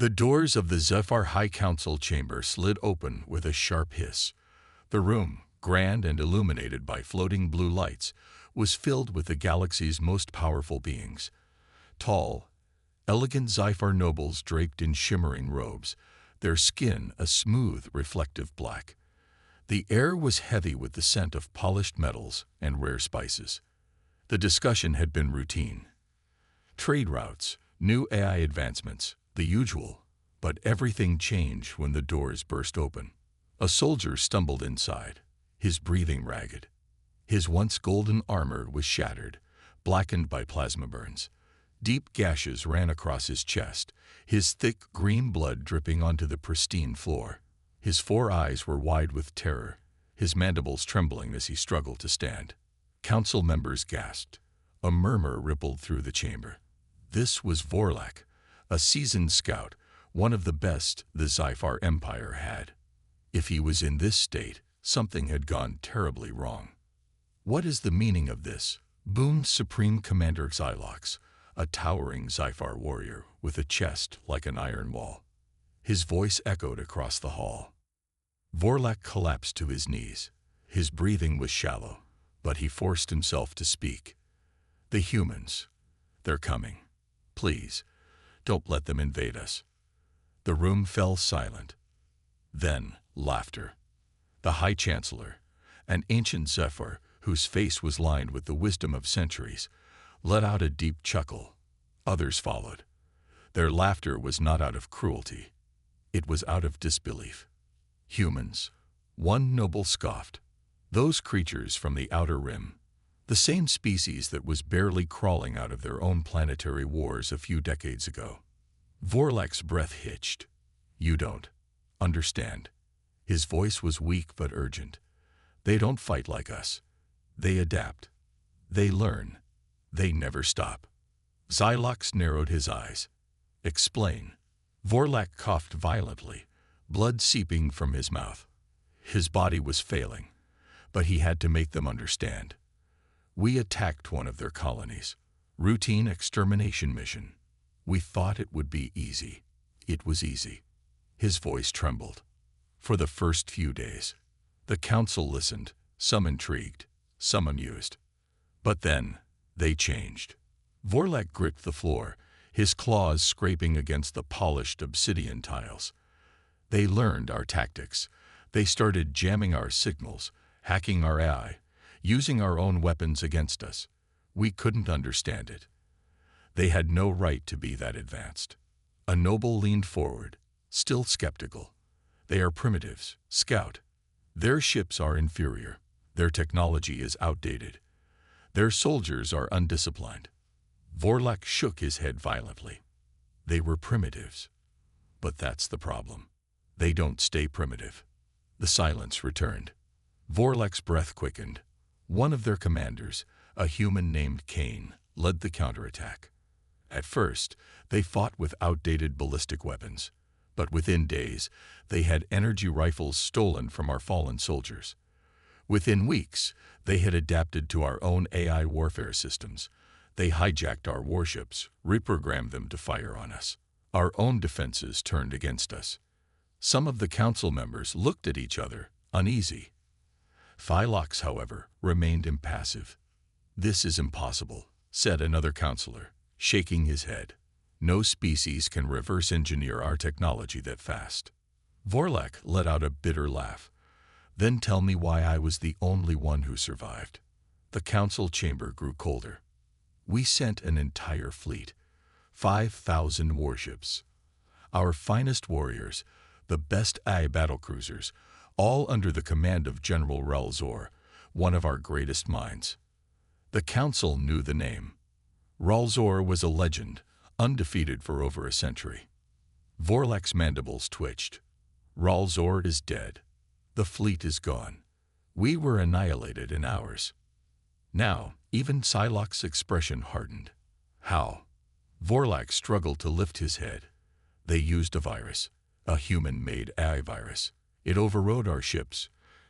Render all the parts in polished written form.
The doors of the Zyphar High Council chamber slid open with a sharp hiss. The room, grand and illuminated by floating blue lights, was filled with the galaxy's most powerful beings. Tall, elegant Zyphar nobles draped in shimmering robes, their skin a smooth, reflective black. The air was heavy with the scent of polished metals and rare spices. The discussion had been routine. Trade routes, new AI advancements, the usual, but everything changed when the doors burst open. A soldier stumbled inside, his breathing ragged. His once golden armor was shattered, blackened by plasma burns. Deep gashes ran across his chest, his thick green blood dripping onto the pristine floor. His 4 eyes were wide with terror, his mandibles trembling as he struggled to stand. Council members gasped. A murmur rippled through the chamber. This was Vorlak, a seasoned scout, one of the best the Zyphar Empire had. If he was in this state, something had gone terribly wrong. "What is the meaning of this?" boomed Supreme Commander Xylox, a towering Zyphar warrior with a chest like an iron wall. His voice echoed across the hall. Vorlak collapsed to his knees. His breathing was shallow, but he forced himself to speak. "The humans. They're coming. Please, don't let them invade us." The room fell silent. Then, laughter. The High Chancellor, an ancient Zyphar whose face was lined with the wisdom of centuries, let out a deep chuckle. Others followed. Their laughter was not out of cruelty. It was out of disbelief. "Humans," one noble scoffed. "Those creatures from the outer rim. The same species that was barely crawling out of their own planetary wars a few decades ago." Vorlak's breath hitched. "You don't understand." His voice was weak but urgent. "They don't fight like us. They adapt. They learn. They never stop." Xylox narrowed his eyes. "Explain." Vorlak coughed violently, blood seeping from his mouth. His body was failing, but he had to make them understand. "We attacked one of their colonies. Routine extermination mission. We thought it would be easy. It was easy." His voice trembled. For the first few days, the council listened, some intrigued, some amused. But then, they changed. Vorlak gripped the floor, his claws scraping against the polished obsidian tiles. "They learned our tactics. They started jamming our signals, hacking our AI, using our own weapons against us. We couldn't understand it. They had no right to be that advanced." A noble leaned forward, still skeptical. "They are primitives, Scout. Their ships are inferior. Their technology is outdated. Their soldiers are undisciplined." Vorlak shook his head violently. "They were primitives. But that's the problem. They don't stay primitive." The silence returned. Vorlak's breath quickened. One of their commanders, a human named Cain, led the counterattack. At first, they fought with outdated ballistic weapons, but within days, they had energy rifles stolen from our fallen soldiers. Within weeks, they had adapted to our own AI warfare systems. They hijacked our warships, reprogrammed them to fire on us. Our own defenses turned against us. Some of the council members looked at each other, uneasy. Xylox, however, remained impassive. "This is impossible," said another counselor, shaking his head. "No species can reverse engineer our technology that fast." Vorlak let out a bitter laugh. "Then tell me why I was the only one who survived." The council chamber grew colder. "We sent an entire fleet, 5,000 warships. Our finest warriors, the best AI battlecruisers, all under the command of General Ralzor, one of our greatest minds." The council knew the name. Ralzor was a legend, undefeated for over a century. Vorlak's mandibles twitched. "Ralzor is dead. The fleet is gone. We were annihilated in hours." Now, even Xylox's expression hardened. "How?" Vorlak struggled to lift his head. "They used a virus, a human-made AI virus. It overrode our ships,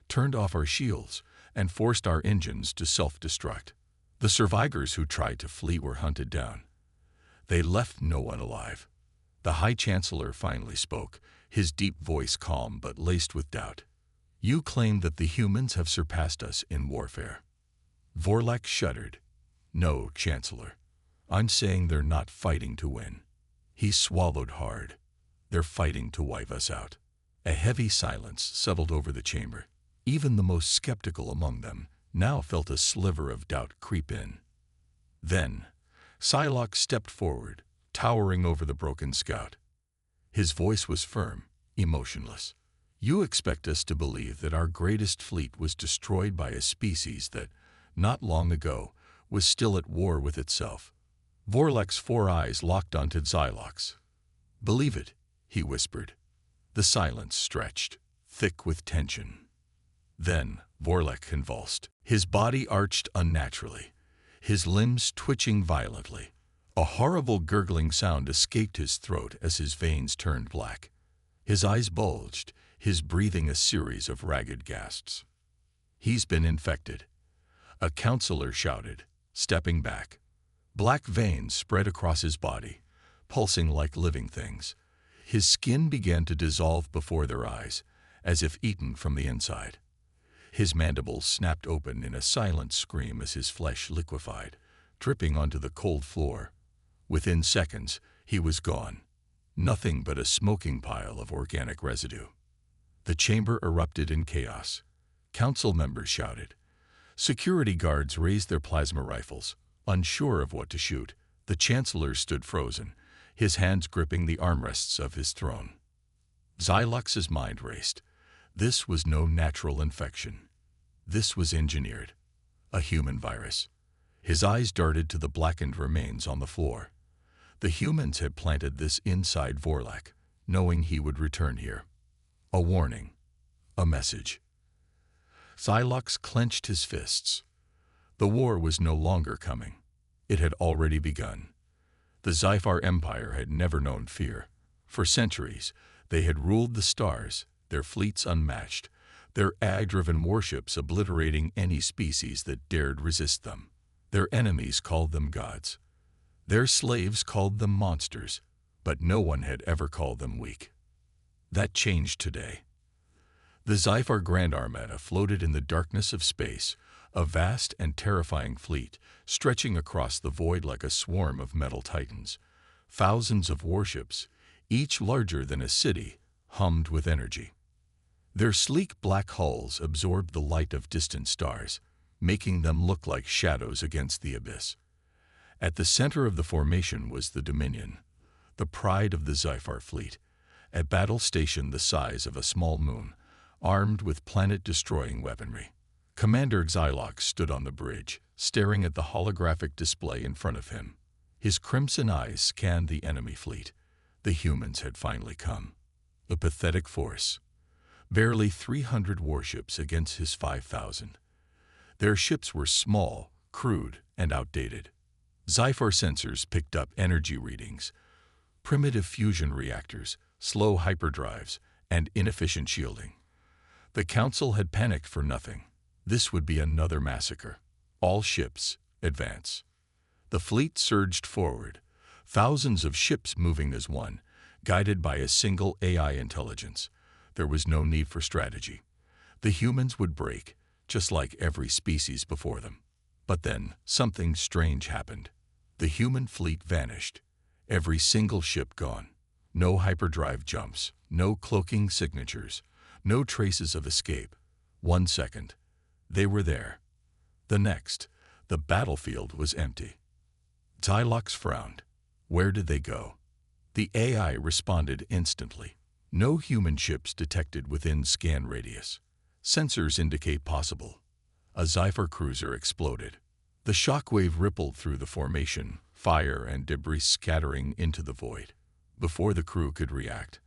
turned off our shields, and forced our engines to self-destruct. The survivors who tried to flee were hunted down. They left no one alive. The High Chancellor finally spoke, his deep voice calm but laced with doubt. "You claim that the humans have surpassed us in warfare." Vorlak shuddered. "No, Chancellor. I'm saying they're not fighting to win." He swallowed hard. "They're fighting to wipe us out." A heavy silence settled over the chamber. Even the most skeptical among them now felt a sliver of doubt creep in. Then, Psylocke stepped forward, towering over the broken scout. His voice was firm, emotionless. "You expect us to believe that our greatest fleet was destroyed by a species that, not long ago, was still at war with itself?" Vorlak's 4 eyes locked onto Psylocke's. "Believe it," he whispered. The silence stretched, thick with tension. Then Vorlak convulsed. His body arched unnaturally, his limbs twitching violently. A horrible gurgling sound escaped his throat as his veins turned black. His eyes bulged, his breathing a series of ragged gasps. "He's been infected," a counselor shouted, stepping back. Black veins spread across his body, pulsing like living things. His skin began to dissolve before their eyes, as if eaten from the inside. His mandibles snapped open in a silent scream as his flesh liquefied, dripping onto the cold floor. Within seconds, he was gone, nothing but a smoking pile of organic residue. The chamber erupted in chaos. Council members shouted. Security guards raised their plasma rifles, unsure of what to shoot. The Chancellor stood frozen, his hands gripping the armrests of his throne. Xylox's mind raced. This was no natural infection. This was engineered. A human virus. His eyes darted to the blackened remains on the floor. The humans had planted this inside Vorlak, knowing he would return here. A warning. A message. Xylox clenched his fists. The war was no longer coming. It had already begun. The Zyphar Empire had never known fear. For centuries, they had ruled the stars, their fleets unmatched, their ag-driven warships obliterating any species that dared resist them. Their enemies called them gods. Their slaves called them monsters, but no one had ever called them weak. That changed today. The Zyphar Grand Armada floated in the darkness of space, a vast and terrifying fleet, stretching across the void like a swarm of metal titans. Thousands of warships, each larger than a city, hummed with energy. Their sleek black hulls absorbed the light of distant stars, making them look like shadows against the abyss. At the center of the formation was the Dominion, the pride of the Zyphar fleet, a battle station the size of a small moon, armed with planet-destroying weaponry. Commander Xylox stood on the bridge, staring at the holographic display in front of him. His crimson eyes scanned the enemy fleet. The humans had finally come. A pathetic force. Barely 300 warships against his 5,000. Their ships were small, crude, and outdated. Zyphar sensors picked up energy readings, primitive fusion reactors, slow hyperdrives, and inefficient shielding. The Council had panicked for nothing. This would be another massacre. All ships, advance. The fleet surged forward, thousands of ships moving as one, guided by a single AI intelligence. There was no need for strategy. The humans would break, just like every species before them. But then, something strange happened. The human fleet vanished. Every single ship gone. No hyperdrive jumps, no cloaking signatures, no traces of escape. 1 second, they were there. The next, the battlefield was empty. Xylox frowned. Where did they go? The AI responded instantly. No human ships detected within scan radius. Sensors indicate possible. A Zyphar cruiser exploded. The shockwave rippled through the formation, fire and debris scattering into the void. Before the crew could react,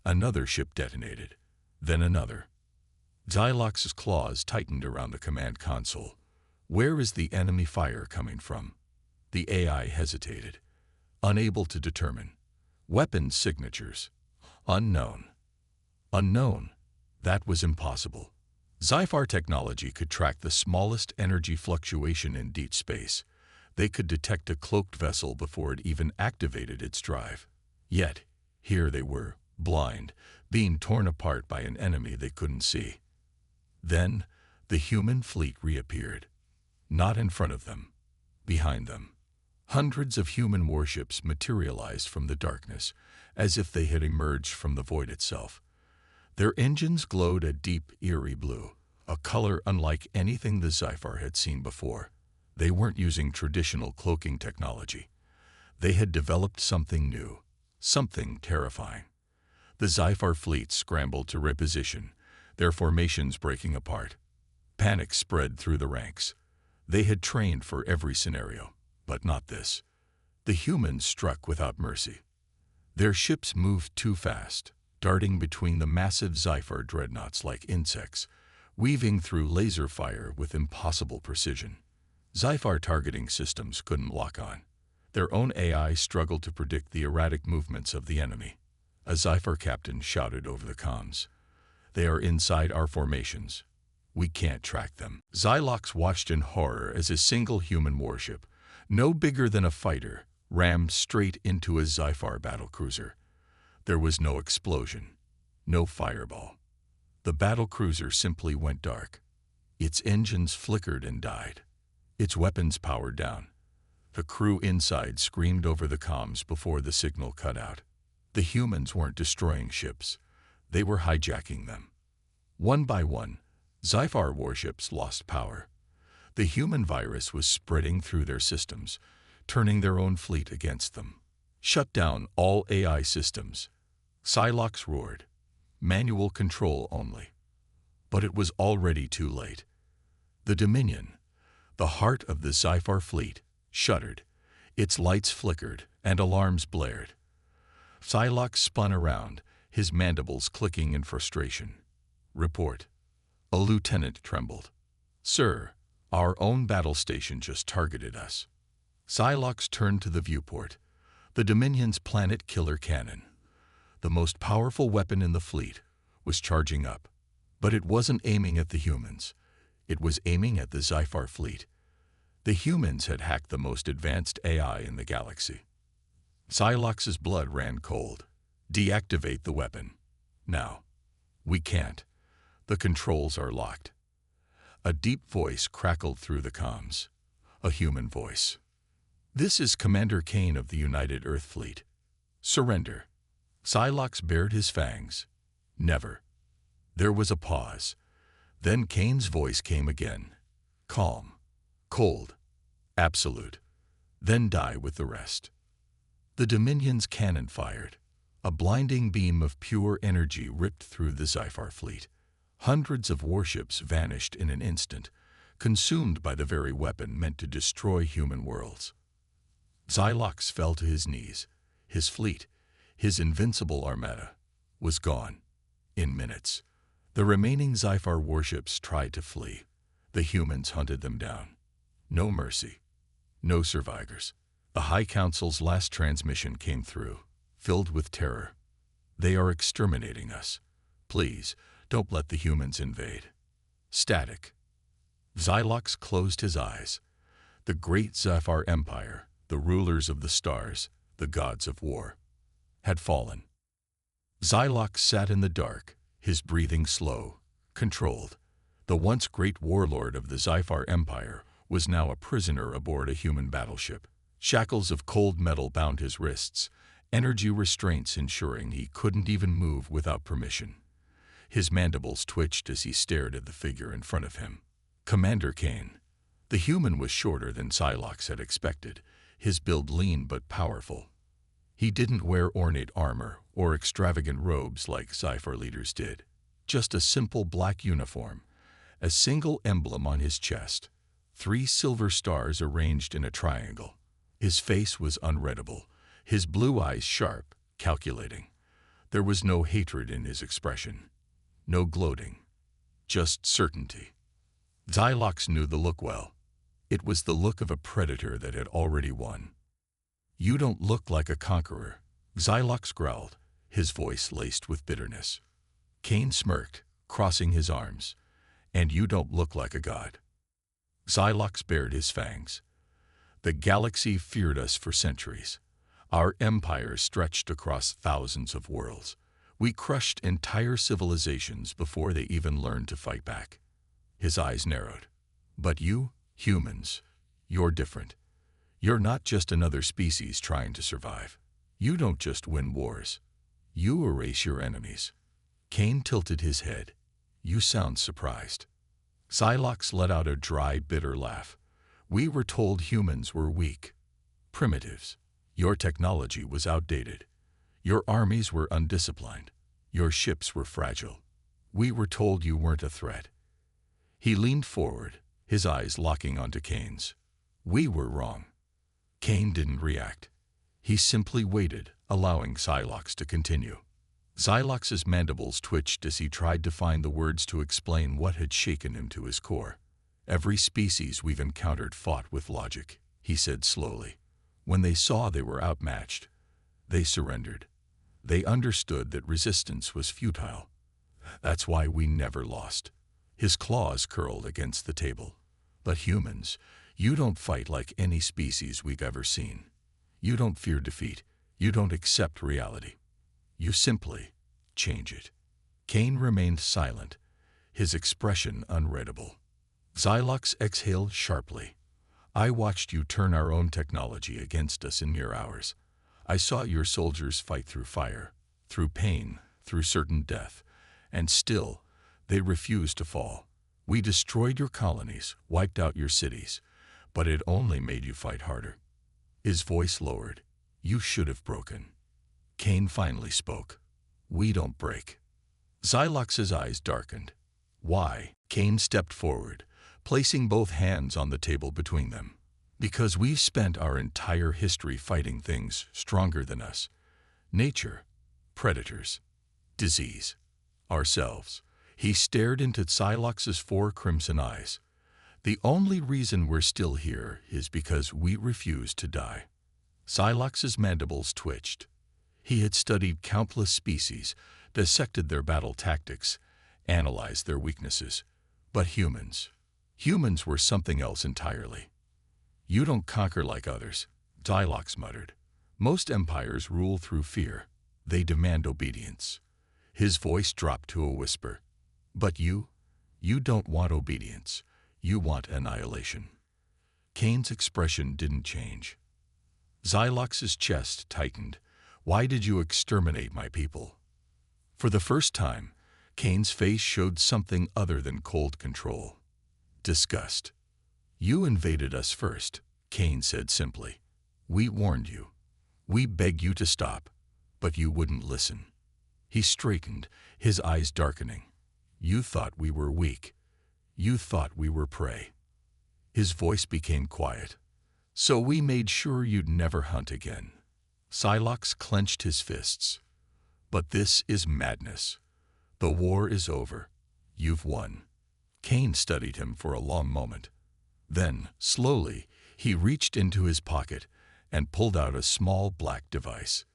another ship detonated, then another. Xylox's claws tightened around the command console. Where is the enemy fire coming from? The AI hesitated, unable to determine. Weapon signatures. Unknown. Unknown. That was impossible. Zyphar technology could track the smallest energy fluctuation in deep space. They could detect a cloaked vessel before it even activated its drive. Yet, Here they were, blind, being torn apart by an enemy they couldn't see. Then, the human fleet reappeared. Not in front of them, behind them. Hundreds of human warships materialized from the darkness, as if they had emerged from the void itself. Their engines glowed a deep, eerie blue, a color unlike anything the Zyphar had seen before. They weren't using traditional cloaking technology. They had developed something new, something terrifying. The Zyphar fleet scrambled to reposition, their formations breaking apart. Panic spread through the ranks. They had trained for every scenario, but not this. The humans struck without mercy. Their ships moved too fast, darting between the massive Zyphar dreadnoughts like insects, weaving through laser fire with impossible precision. Zyphar targeting systems couldn't lock on. Their own AI struggled to predict the erratic movements of the enemy. A Zyphar captain shouted over the comms, "They are inside our formations. We can't track them." Zylox watched in horror as a single human warship, no bigger than a fighter, rammed straight into a Zyphar battlecruiser. There was no explosion, no fireball. The battlecruiser simply went dark. Its engines flickered and died. Its weapons powered down. The crew inside screamed over the comms before the signal cut out. The humans weren't destroying ships. They were hijacking them. One by one, Zyphar warships lost power. The human virus was spreading through their systems, turning their own fleet against them. "Shut down all AI systems." Psylocke roared. "Manual control only." But it was already too late. The Dominion, the heart of the Zyphar fleet, shuddered. Its lights flickered and alarms blared. Psylocke spun around, his mandibles clicking in frustration. "Report." A lieutenant trembled. "Sir, our own battle station just targeted us." Psylocke turned to the viewport. The Dominion's planet killer cannon, the most powerful weapon in the fleet, was charging up. But it wasn't aiming at the humans. It was aiming at the Zyphar fleet. The humans had hacked the most advanced AI in the galaxy. Psylocke's blood ran cold. "Deactivate the weapon. Now." "We can't. The controls are locked." A deep voice crackled through the comms. A human voice. "This is Commander Kane of the United Earth Fleet. Surrender." Psylocke bared his fangs. "Never." There was a pause. Then Kane's voice came again. Calm. Cold. Absolute. "Then die with the rest." The Dominion's cannon fired. A blinding beam of pure energy ripped through the Zyphar fleet. Hundreds of warships vanished in an instant, consumed by the very weapon meant to destroy human worlds. Psylocke fell to his knees. His fleet, his invincible armada, was gone. In minutes. The remaining Zyphar warships tried to flee. The humans hunted them down. No mercy. No survivors. The High Council's last transmission came through, filled with terror. "They are exterminating us. Please, don't let the humans invade." Static. Zylox closed his eyes. The great Zyphar Empire, the rulers of the stars, the gods of war, had fallen. Zylox sat in the dark, his breathing slow, controlled. The once great warlord of the Zyphar Empire was now a prisoner aboard a human battleship. Shackles of cold metal bound his wrists, energy restraints ensuring he couldn't even move without permission. His mandibles twitched as he stared at the figure in front of him. Commander Kane. The human was shorter than Psylocke had expected, his build lean but powerful. He didn't wear ornate armor or extravagant robes like Zyphar leaders did. Just a simple black uniform, a single emblem on his chest, 3 silver stars arranged in a triangle. His face was unreadable, his blue eyes sharp, calculating. There was no hatred in his expression, no gloating, just certainty. Zylox knew the look well. It was the look of a predator that had already won. "You don't look like a conqueror," Zylox growled, his voice laced with bitterness. Kane smirked, crossing his arms. "And you don't look like a god." Zylox bared his fangs. "The galaxy feared us for centuries. Our empire stretched across thousands of worlds. We crushed entire civilizations before they even learned to fight back. His eyes narrowed. But you, humans, you're different. You're not just another species trying to survive. You don't just win wars. You erase your enemies. Cain tilted his head. You sound surprised. Xylox let out a dry, bitter laugh. We were told humans were weak, primitives. Your technology was outdated. Your armies were undisciplined. Your ships were fragile. We were told you weren't a threat. He leaned forward, his eyes locking onto Cain's. We were wrong. Cain didn't react. He simply waited, allowing Xylox to continue. Xylox's mandibles twitched as he tried to find the words to explain what had shaken him to his core. Every species we've encountered fought with logic, he said slowly. When they saw they were outmatched, they surrendered. They understood that resistance was futile. That's why we never lost. His claws curled against the table. But humans, you don't fight like any species we've ever seen. You don't fear defeat. You don't accept reality. You simply change it. Cain remained silent, his expression unreadable. Xylox exhaled sharply. I watched you turn our own technology against us in mere hours. I saw your soldiers fight through fire, through pain, through certain death, and still, they refused to fall. We destroyed your colonies, wiped out your cities, but it only made you fight harder. His voice lowered. You should have broken. Cain finally spoke. We don't break. Xylox's eyes darkened. Why? Cain stepped forward, placing both hands on the table between them. Because we've spent our entire history fighting things stronger than us. Nature, predators, disease, ourselves. He stared into Xylox's 4 crimson eyes. The only reason we're still here is because we refuse to die. Xylox's mandibles twitched. He had studied countless species, dissected their battle tactics, analyzed their weaknesses. But humans were something else entirely. You don't conquer like others, Xylox muttered. Most empires rule through fear. They demand obedience. His voice dropped to a whisper. But you don't want obedience. You want annihilation. Cain's expression didn't change. Xylox's chest tightened. Why did you exterminate my people? For the first time, Cain's face showed something other than cold control. Disgust. You invaded us first, Cain said simply. We warned you. We begged you to stop, but you wouldn't listen. He straightened, his eyes darkening. You thought we were weak. You thought we were prey. His voice became quiet. So we made sure you'd never hunt again. Xylox clenched his fists. But this is madness. The war is over. You've won. Cain studied him for a long moment. Then, slowly, he reached into his pocket and pulled out a small black device.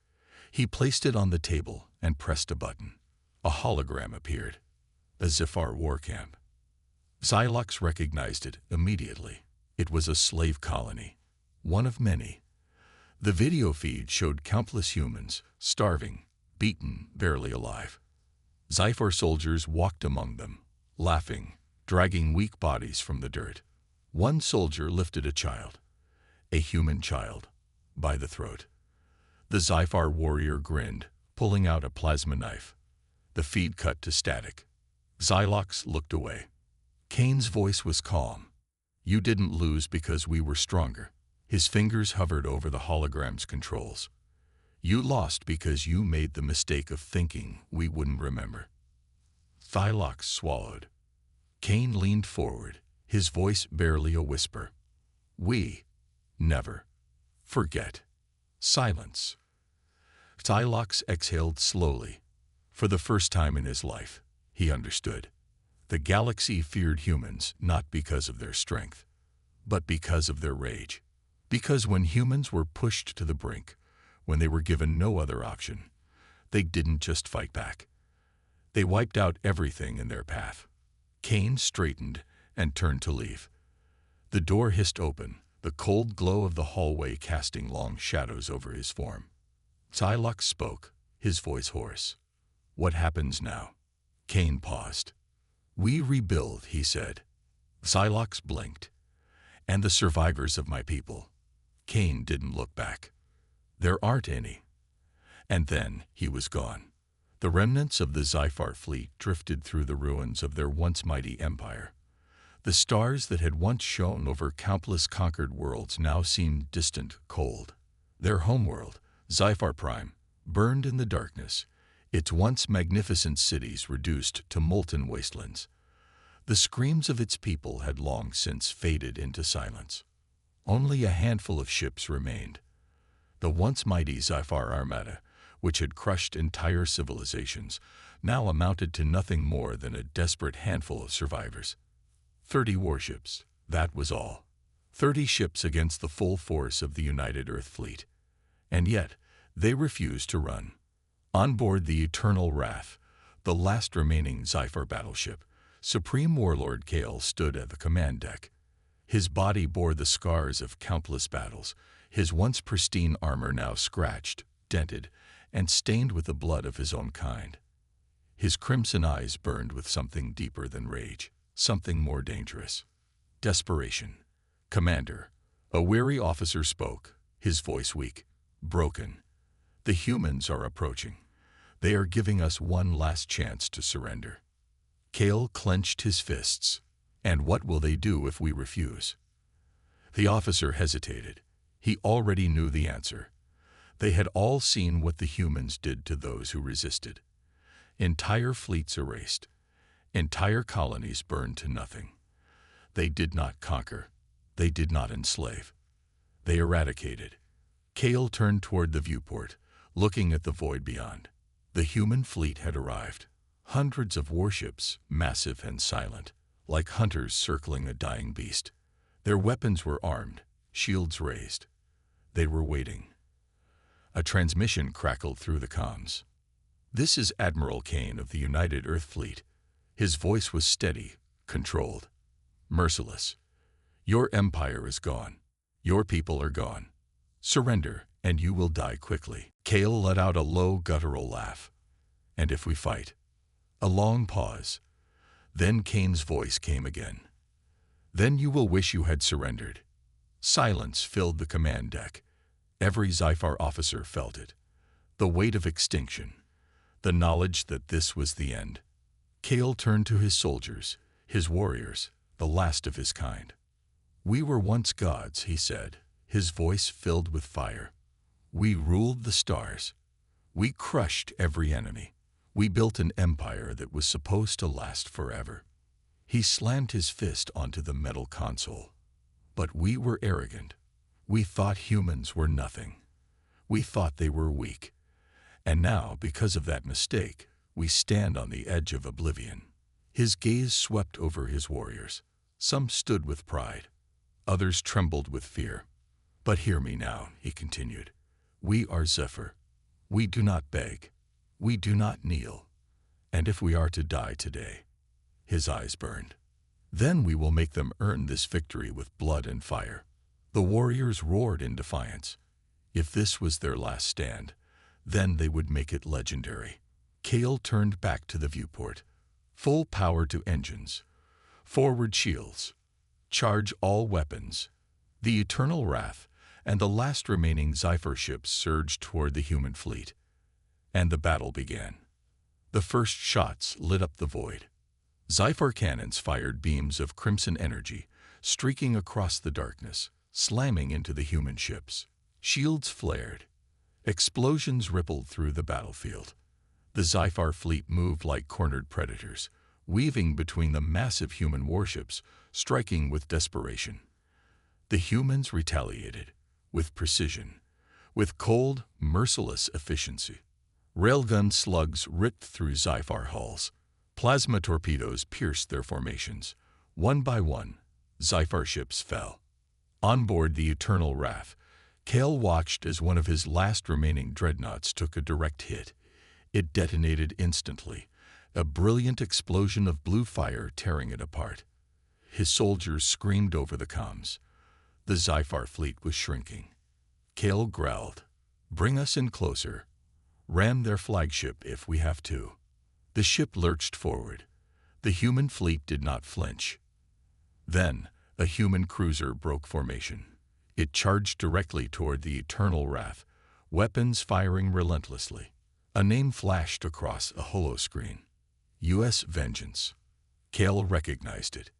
He placed it on the table and pressed a button. A hologram appeared. A Zyphar war camp. Xylox recognized it immediately. It was a slave colony, one of many. The video feed showed countless humans, starving, beaten, barely alive. Zyphar soldiers walked among them, laughing, dragging weak bodies from the dirt. One soldier lifted a child, a human child, by the throat. The Zyphar warrior grinned, pulling out a plasma knife. The feed cut to static. Xylox looked away. Cain's voice was calm. You didn't lose because we were stronger. His fingers hovered over the hologram's controls. You lost because you made the mistake of thinking we wouldn't remember. Xylox swallowed. Cain leaned forward, his voice barely a whisper. We never forget. Silence. Xylox exhaled slowly. For the first time in his life, he understood. The galaxy feared humans not because of their strength, but because of their rage. Because when humans were pushed to the brink, when they were given no other option, they didn't just fight back. They wiped out everything in their path. Cain straightened and turned to leave. The door hissed open, the cold glow of the hallway casting long shadows over his form. Psylocke spoke, his voice hoarse. What happens now? Kane paused. We rebuild, he said. Psylocke blinked. And the survivors of my people. Kane didn't look back. There aren't any. And then he was gone. The remnants of the Zyphar fleet drifted through the ruins of their once mighty empire. The stars that had once shone over countless conquered worlds now seemed distant, cold. Their homeworld, Zyphar Prime, burned in the darkness, its once magnificent cities reduced to molten wastelands. The screams of its people had long since faded into silence. Only a handful of ships remained. The once mighty Zyphar Armada, which had crushed entire civilizations, now amounted to nothing more than a desperate handful of survivors. 30 warships, that was all. 30 ships against the full force of the United Earth Fleet. And yet, they refused to run. On board the Eternal Wrath, the last remaining Zyphar battleship, Supreme Warlord Kale stood at the command deck. His body bore the scars of countless battles, his once pristine armor now scratched, dented, and stained with the blood of his own kind. His crimson eyes burned with something deeper than rage, something more dangerous. Desperation. Commander, a weary officer spoke, his voice weak, broken. The humans are approaching. They are giving us one last chance to surrender. Kale clenched his fists. And what will they do if we refuse? The officer hesitated. He already knew the answer. They had all seen what the humans did to those who resisted. Entire fleets erased. Entire colonies burned to nothing. They did not conquer. They did not enslave. They eradicated. Kale turned toward the viewport, looking at the void beyond. The human fleet had arrived. Hundreds of warships, massive and silent, like hunters circling a dying beast. Their weapons were armed, shields raised. They were waiting. A transmission crackled through the comms. This is Admiral Kane of the United Earth Fleet. His voice was steady, controlled, merciless. Your empire is gone. Your people are gone. Surrender, and you will die quickly. Kale let out a low, guttural laugh. And if we fight? A long pause. Then Kane's voice came again. Then you will wish you had surrendered. Silence filled the command deck. Every Zyphar officer felt it. The weight of extinction. The knowledge that this was the end. Kale turned to his soldiers, his warriors, the last of his kind. We were once gods, he said, his voice filled with fire. We ruled the stars. We crushed every enemy. We built an empire that was supposed to last forever. He slammed his fist onto the metal console. But we were arrogant. We thought humans were nothing. We thought they were weak. And now, because of that mistake, we stand on the edge of oblivion. His gaze swept over his warriors. Some stood with pride. Others trembled with fear. But hear me now, he continued. We are Zyphar. We do not beg. We do not kneel. And if we are to die today, his eyes burned, then we will make them earn this victory with blood and fire. The warriors roared in defiance. If this was their last stand, then they would make it legendary. Kale turned back to the viewport. Full power to engines. Forward shields. Charge all weapons. The Eternal Wrath and the last remaining Zyphar ships surged toward the human fleet. And the battle began. The first shots lit up the void. Zyphar cannons fired beams of crimson energy, streaking across the darkness, slamming into the human ships. Shields flared. Explosions rippled through the battlefield. The Zyphar fleet moved like cornered predators, weaving between the massive human warships, striking with desperation. The humans retaliated, with precision, with cold, merciless efficiency. Railgun slugs ripped through Zyphar hulls. Plasma torpedoes pierced their formations. One by one, Zyphar ships fell. On board the Eternal Wrath, Kale watched as one of his last remaining dreadnoughts took a direct hit. It detonated instantly, a brilliant explosion of blue fire tearing it apart. His soldiers screamed over the comms. The Zyphar fleet was shrinking. Kale growled. Bring us in closer. Ram their flagship if we have to. The ship lurched forward. The human fleet did not flinch. Then, a human cruiser broke formation. It charged directly toward the eternal wrath, weapons firing relentlessly. A name flashed across a holoscreen. U.S. Vengeance. Cale recognized it.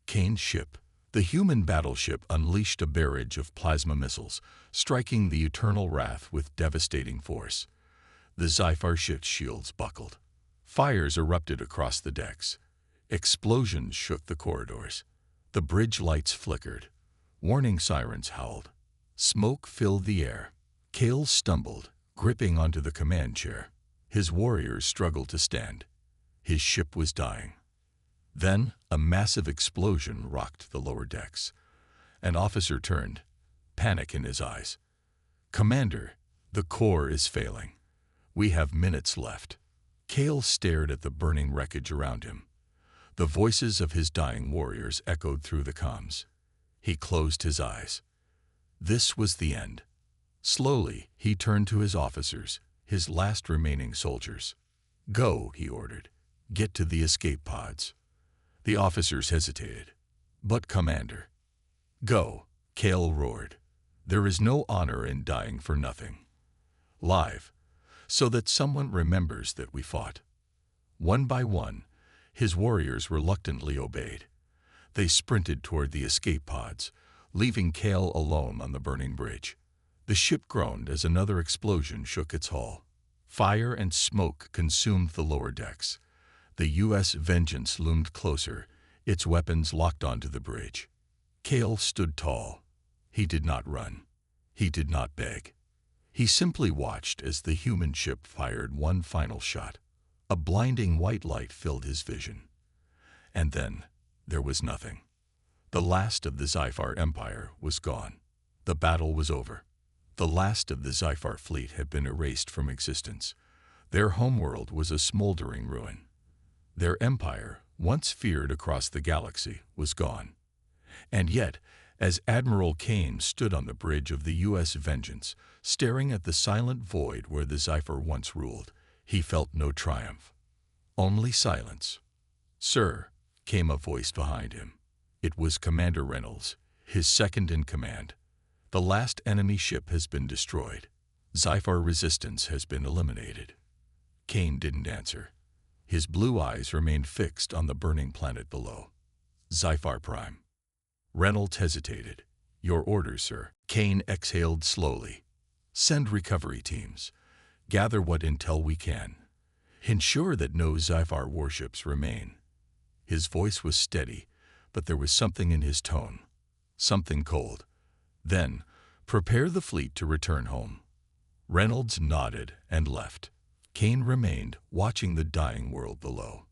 Kane's ship. The human battleship unleashed a barrage of plasma missiles, striking the eternal wrath with devastating force. The Zyphar ship's shields buckled. Fires erupted across the decks. Explosions shook the corridors. The bridge lights flickered. Warning sirens howled. Smoke filled the air. Cale stumbled, gripping onto the command chair. His warriors struggled to stand. His ship was dying. Then, a massive explosion rocked the lower decks. An officer turned, panic in his eyes. "Commander, the core is failing. We have minutes left." Cale stared at the burning wreckage around him. The voices of his dying warriors echoed through the comms. He closed his eyes. This was the end. Slowly, he turned to his officers, his last remaining soldiers. "Go," he ordered. "Get to the escape pods." The officers hesitated. "But, Commander." "Go," Cale roared. "There is no honor in dying for nothing. Live, so that someone remembers that we fought." One by one, his warriors reluctantly obeyed. They sprinted toward the escape pods, leaving Cale alone on the burning bridge. The ship groaned as another explosion shook its hull. Fire and smoke consumed the lower decks. The U.S. Vengeance loomed closer, its weapons locked onto the bridge. Cale stood tall. He did not run. He did not beg. He simply watched as the human ship fired one final shot. A blinding white light filled his vision. And then, there was nothing. The last of the Zyphar Empire was gone. The battle was over. The last of the Zyphar fleet had been erased from existence. Their homeworld was a smoldering ruin. Their empire, once feared across the galaxy, was gone. And yet, as Admiral Kane stood on the bridge of the U.S. Vengeance, staring at the silent void where the Zyphar once ruled, he felt no triumph. Only silence. "Sir," came a voice behind him. It was Commander Reynolds, his second in command. "The last enemy ship has been destroyed. Zyphar resistance has been eliminated." Kane didn't answer. His blue eyes remained fixed on the burning planet below. "Zyphar Prime." Reynolds hesitated. "Your orders, sir." Kane exhaled slowly. "Send recovery teams. Gather what intel we can. Ensure that no Zyphar warships remain." His voice was steady, but there was something in his tone. Something cold. "Then, prepare the fleet to return home." Reynolds nodded and left. Kane remained, watching the dying world below.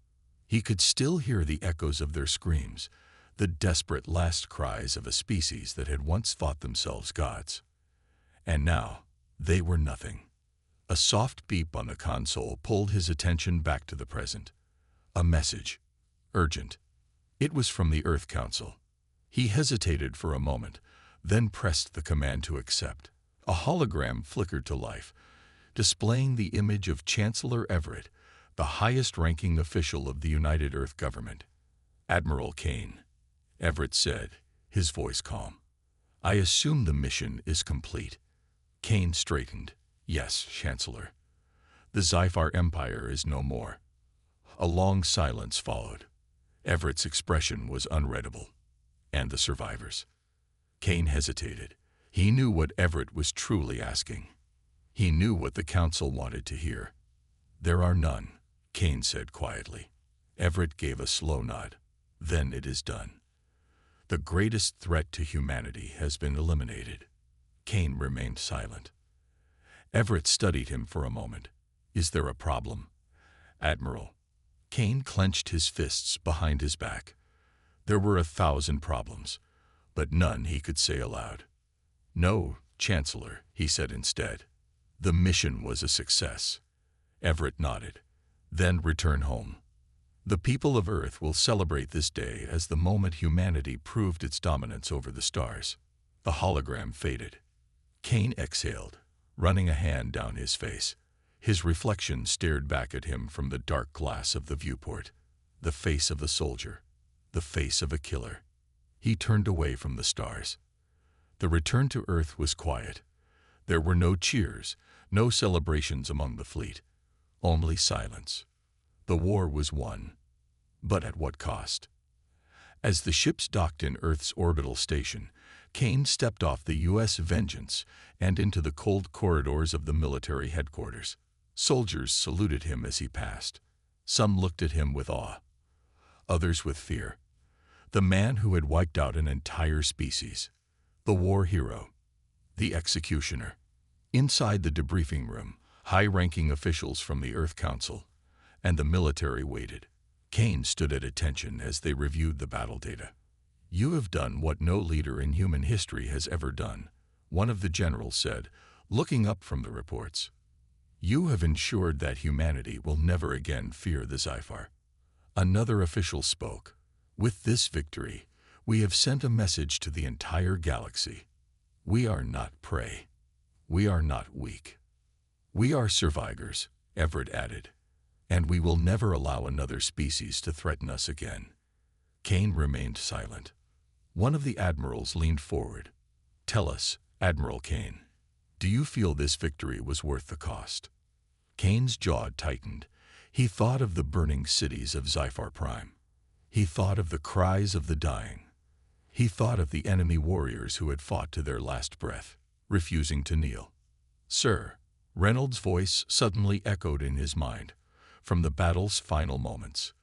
He could still hear the echoes of their screams, the desperate last cries of a species that had once thought themselves gods. And now, they were nothing. A soft beep on the console pulled his attention back to the present. A message. Urgent. It was from the Earth Council. He hesitated for a moment, then pressed the command to accept. A hologram flickered to life, displaying the image of Chancellor Everett, the highest-ranking official of the United Earth Government. "Admiral Kane," Everett said, his voice calm. "I assume the mission is complete." Kane straightened. "Yes, Chancellor. The Zyphar Empire is no more." A long silence followed. Everett's expression was unreadable. "And the survivors?" Kane hesitated. He knew what Everett was truly asking. He knew what the Council wanted to hear. "There are none," Kane said quietly. Everett gave a slow nod. "Then it is done. The greatest threat to humanity has been eliminated." Kane remained silent. Everett studied him for a moment. "Is there a problem?" "Admiral." Kane clenched his fists behind his back. There were 1,000 problems, but none he could say aloud. "No, Chancellor," he said instead. "The mission was a success." Everett nodded. "Then return home. The people of Earth will celebrate this day as the moment humanity proved its dominance over the stars." The hologram faded. Kane exhaled, running a hand down his face. His reflection stared back at him from the dark glass of the viewport. The face of a soldier, the face of a killer. He turned away from the stars. The return to Earth was quiet. There were no cheers, no celebrations among the fleet. Only silence. The war was won. But at what cost? As the ships docked in Earth's orbital station, Kane stepped off the U.S. Vengeance and into the cold corridors of the military headquarters. Soldiers saluted him as he passed. Some looked at him with awe, others with fear. The man who had wiped out an entire species. The war hero. The executioner. Inside the debriefing room, high-ranking officials from the Earth Council and the military waited. Kane stood at attention as they reviewed the battle data. "You have done what no leader in human history has ever done," one of the generals said, looking up from the reports. "You have ensured that humanity will never again fear the Zyphar." Another official spoke. "With this victory, we have sent a message to the entire galaxy. We are not prey. We are not weak. We are survivors," Everett added, "and we will never allow another species to threaten us again." Kane remained silent. One of the admirals leaned forward. "Tell us, Admiral Kane, do you feel this victory was worth the cost?" Kane's jaw tightened. He thought of the burning cities of Zyphar Prime. He thought of the cries of the dying. He thought of the enemy warriors who had fought to their last breath, refusing to kneel. "Sir," Reynolds' voice suddenly echoed in his mind, from the battle's final moments.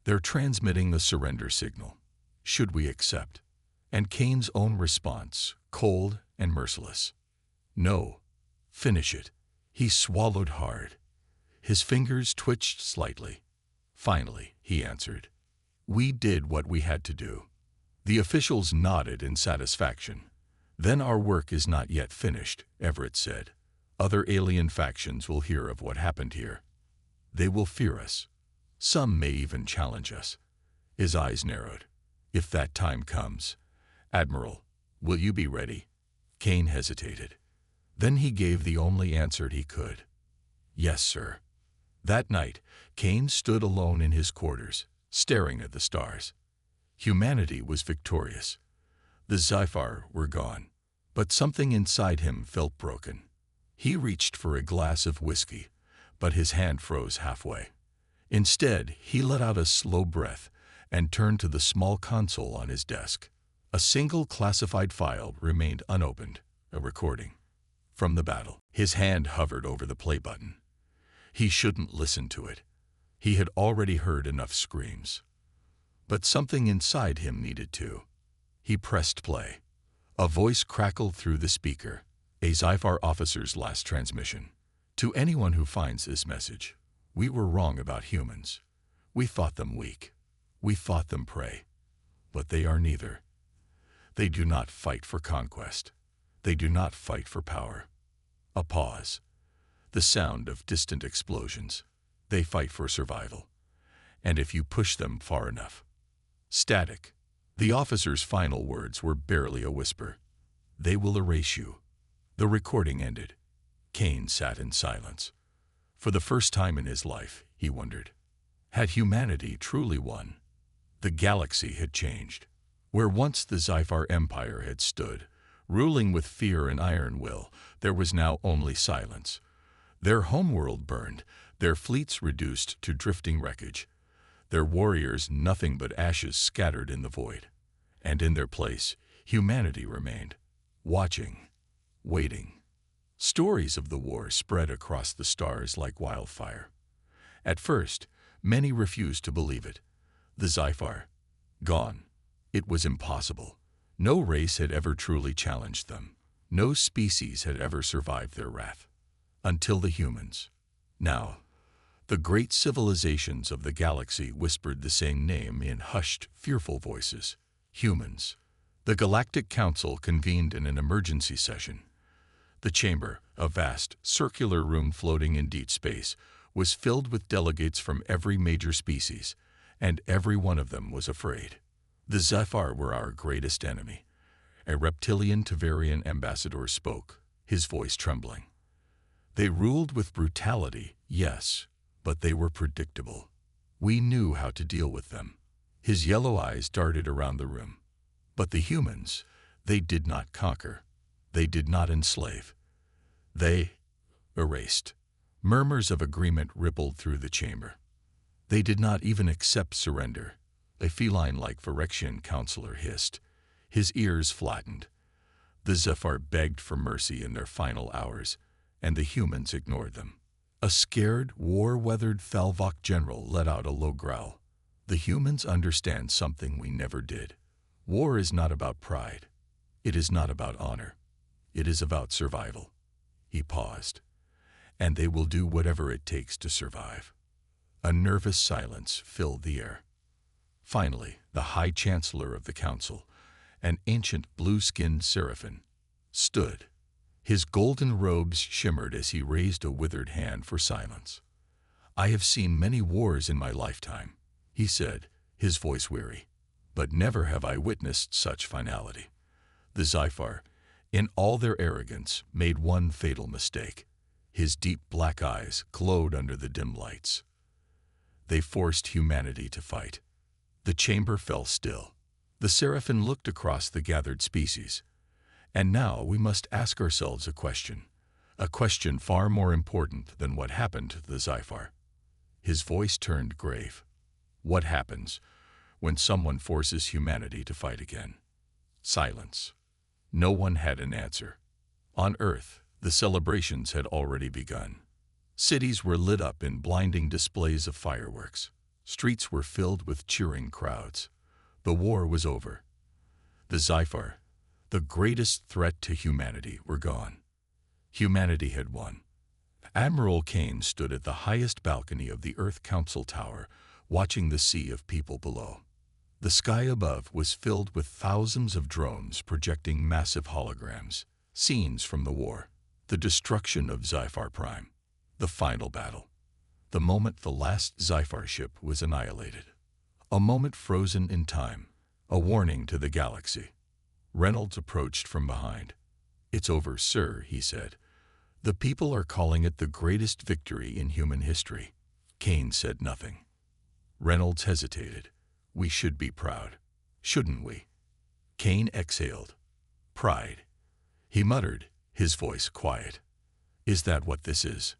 "They're transmitting a surrender signal. Should we accept?" And Kane's own response, cold and merciless. "No. Finish it." He swallowed hard. His fingers twitched slightly. "Finally," he answered. "We did what we had to do." The officials nodded in satisfaction. "Then our work is not yet finished," Everett said. "Other alien factions will hear of what happened here. They will fear us. Some may even challenge us." His eyes narrowed. "If that time comes, Admiral, will you be ready?" Kane hesitated. Then he gave the only answer he could. "Yes, sir." That night, Kane stood alone in his quarters, staring at the stars. Humanity was victorious. The Zyphar were gone. But something inside him felt broken. He reached for a glass of whiskey, but his hand froze halfway. Instead, he let out a slow breath and turned to the small console on his desk. A single classified file remained unopened, a recording from the battle. His hand hovered over the play button. He shouldn't listen to it. He had already heard enough screams. But something inside him needed to. He pressed play. A voice crackled through the speaker, a Zyphar officer's last transmission. "To anyone who finds this message, we were wrong about humans. We thought them weak. We thought them prey. But they are neither. They do not fight for conquest. They do not fight for power." A pause. The sound of distant explosions. "They fight for survival. And if you push them far enough." Static. The officer's final words were barely a whisper. "They will erase you." The recording ended. Kane sat in silence. For the first time in his life, he wondered, had humanity truly won? The galaxy had changed. Where once the Zyphar Empire had stood, ruling with fear and iron will, there was now only silence. Their homeworld burned, their fleets reduced to drifting wreckage, their warriors nothing but ashes scattered in the void. And in their place, humanity remained, watching, waiting. Stories of the war spread across the stars like wildfire. At first, many refused to believe it. The Zyphar, gone. It was impossible. No race had ever truly challenged them. No species had ever survived their wrath. Until the humans. Now, the great civilizations of the galaxy whispered the same name in hushed, fearful voices. Humans. The Galactic Council convened in an emergency session. The chamber, a vast, circular room floating in deep space, was filled with delegates from every major species, and every one of them was afraid. The Zyphar were our greatest enemy. A reptilian Tavarian ambassador spoke, his voice trembling. They ruled with brutality, yes, but they were predictable. We knew how to deal with them. His yellow eyes darted around the room. But the humans, they did not conquer. They did not enslave. They erased. Murmurs of agreement rippled through the chamber. They did not even accept surrender. A feline-like Phyrexian counselor hissed. His ears flattened. The Zyphar begged for mercy in their final hours, and the humans ignored them. A scared, war-weathered Thalvok general let out a low growl. The humans understand something we never did. War is not about pride. It is not about honor. It is about survival. He paused. And they will do whatever it takes to survive. A nervous silence filled the air. Finally, the High Chancellor of the Council, an ancient blue-skinned seraphim, stood. His golden robes shimmered as he raised a withered hand for silence. "I have seen many wars in my lifetime," he said, his voice weary, "but never have I witnessed such finality." The Zyphar, in all their arrogance, made one fatal mistake. His deep black eyes glowed under the dim lights. They forced humanity to fight. The chamber fell still. The seraphim looked across the gathered species. And now we must ask ourselves a question far more important than what happened to the Zyphar. His voice turned grave. What happens when someone forces humanity to fight again? Silence. No one had an answer. On Earth, the celebrations had already begun. Cities were lit up in blinding displays of fireworks. Streets were filled with cheering crowds. The war was over. The Zyphar, the greatest threat to humanity, were gone. Humanity had won. Admiral Kane stood at the highest balcony of the Earth Council Tower, watching the sea of people below. The sky above was filled with thousands of drones projecting massive holograms, scenes from the war, the destruction of Zyphar Prime, the final battle, the moment the last Zyphar ship was annihilated. A moment frozen in time, a warning to the galaxy. Reynolds approached from behind. "It's over, sir," he said. "The people are calling it the greatest victory in human history." Kane said nothing. Reynolds hesitated. "We should be proud, shouldn't we?" Kane exhaled. "Pride," he muttered, his voice quiet. "Is that what this is?"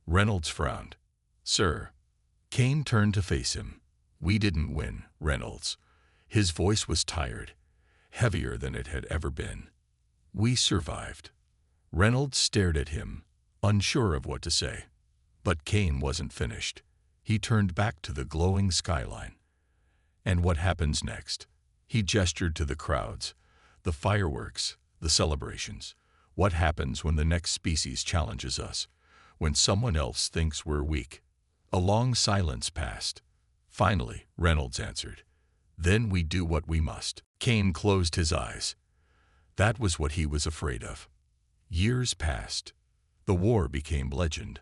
Reynolds frowned. "Sir." Kane turned to face him. "We didn't win, Reynolds." His voice was tired, heavier than it had ever been. "We survived." Reynolds stared at him, unsure of what to say. But Kane wasn't finished. He turned back to the glowing skyline. "And what happens next?" He gestured to the crowds, the fireworks, the celebrations. "What happens when the next species challenges us, when someone else thinks we're weak?" A long silence passed. Finally, Reynolds answered, "Then we do what we must." Kane closed his eyes. That was what he was afraid of. Years passed. The war became legend.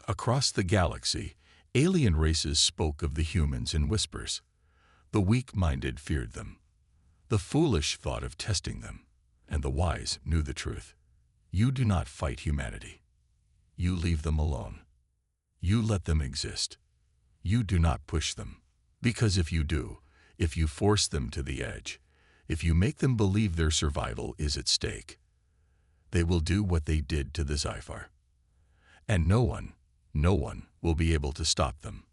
Across the galaxy, alien races spoke of the humans in whispers. The weak-minded feared them. The foolish thought of testing them, and the wise knew the truth. You do not fight humanity. You leave them alone. You let them exist. You do not push them. Because if you do, if you force them to the edge, if you make them believe their survival is at stake, they will do what they did to the Zyphar. And no one will be able to stop them.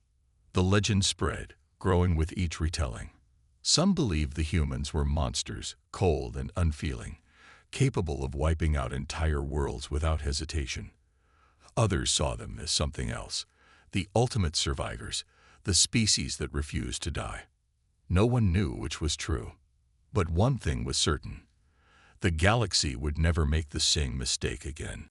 The legend spread, growing with each retelling. Some believed the humans were monsters, cold and unfeeling, capable of wiping out entire worlds without hesitation. Others saw them as something else, the ultimate survivors, the species that refused to die. No one knew which was true. But one thing was certain. The galaxy would never make the same mistake again.